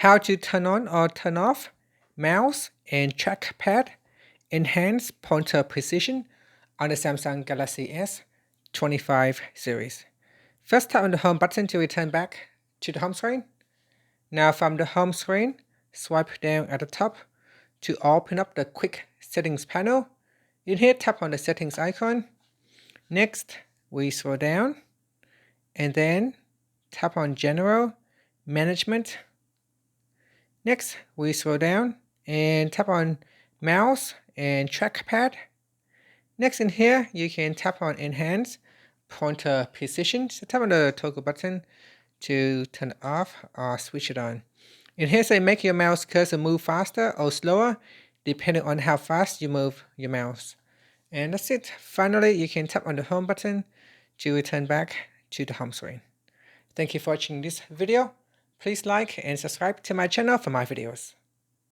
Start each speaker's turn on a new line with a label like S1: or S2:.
S1: how to turn on or turn off mouse and trackpad enhance pointer precision on the Samsung Galaxy S25 series. First, tap on the home button to return back to the home screen. Now from the home screen, swipe down at the top to open up the quick settings panel. In here, tap on the settings icon. Next, we scroll down and then tap on General Management. Next, we scroll down and tap on Mouse and Trackpad. Next in here, you can tap on Enhance Pointer Precision. So tap on the toggle button to turn it off or switch it on. In here, say make your mouse cursor move faster or slower, depending on how fast you move your mouse. And that's it. Finally, you can tap on the home button to return back to the home screen. Thank you for watching this video. Please like and subscribe to my channel for my videos.